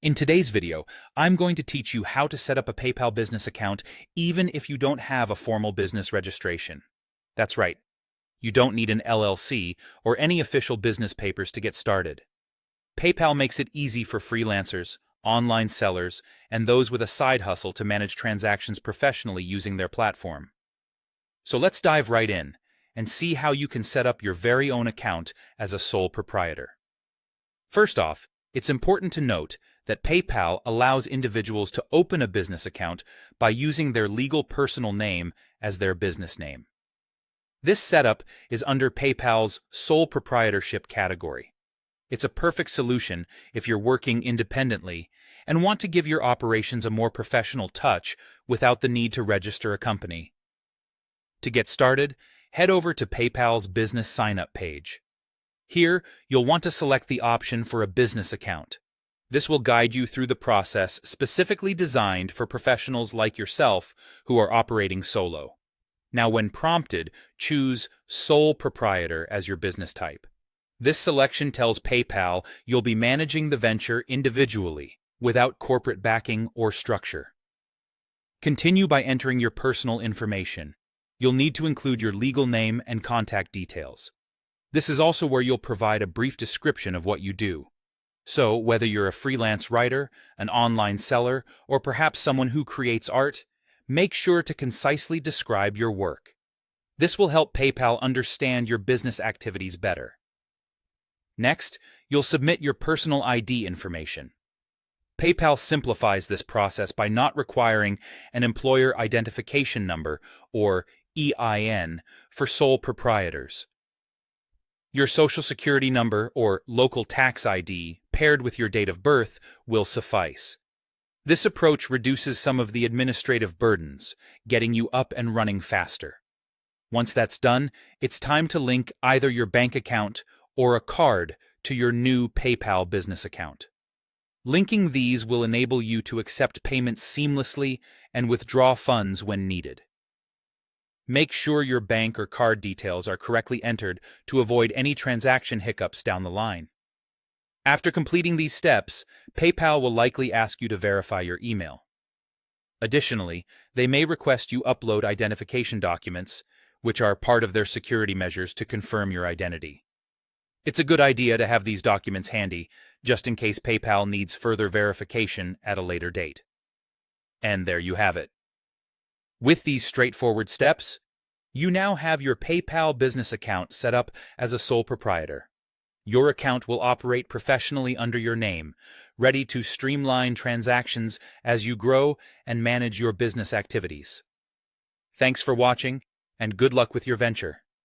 In today's video, I'm going to teach you how to set up a PayPal business account even if you don't have a formal business registration. That's right, you don't need an LLC or any official business papers to get started. PayPal makes it easy for freelancers, online sellers, and those with a side hustle to manage transactions professionally using their platform. So let's dive right in and see how you can set up your very own account as a sole proprietor. First off, it's important to note that PayPal allows individuals to open a business account by using their legal personal name as their business name. This setup is under PayPal's sole proprietorship category. It's a perfect solution if you're working independently and want to give your operations a more professional touch without the need to register a company. To get started, head over to PayPal's business sign-up page. Here, you'll want to select the option for a business account. This will guide you through the process specifically designed for professionals like yourself who are operating solo. Now, when prompted, choose Sole Proprietor as your business type. This selection tells PayPal you'll be managing the venture individually, without corporate backing or structure. Continue by entering your personal information. You'll need to include your legal name and contact details. This is also where you'll provide a brief description of what you do. So, whether you're a freelance writer, an online seller, or perhaps someone who creates art, make sure to concisely describe your work. This will help PayPal understand your business activities better. Next, you'll submit your personal ID information. PayPal simplifies this process by not requiring an employer identification number, or EIN, for sole proprietors. Your Social Security number or local tax ID paired with your date of birth will suffice. This approach reduces some of the administrative burdens, getting you up and running faster. Once that's done, it's time to link either your bank account or a card to your new PayPal business account. Linking these will enable you to accept payments seamlessly and withdraw funds when needed. Make sure your bank or card details are correctly entered to avoid any transaction hiccups down the line. After completing these steps, PayPal will likely ask you to verify your email. Additionally, they may request you upload identification documents, which are part of their security measures to confirm your identity. It's a good idea to have these documents handy, just in case PayPal needs further verification at a later date. And there you have it. With these straightforward steps, you now have your PayPal business account set up as a sole proprietor. Your account will operate professionally under your name, ready to streamline transactions as you grow and manage your business activities. Thanks for watching, and good luck with your venture.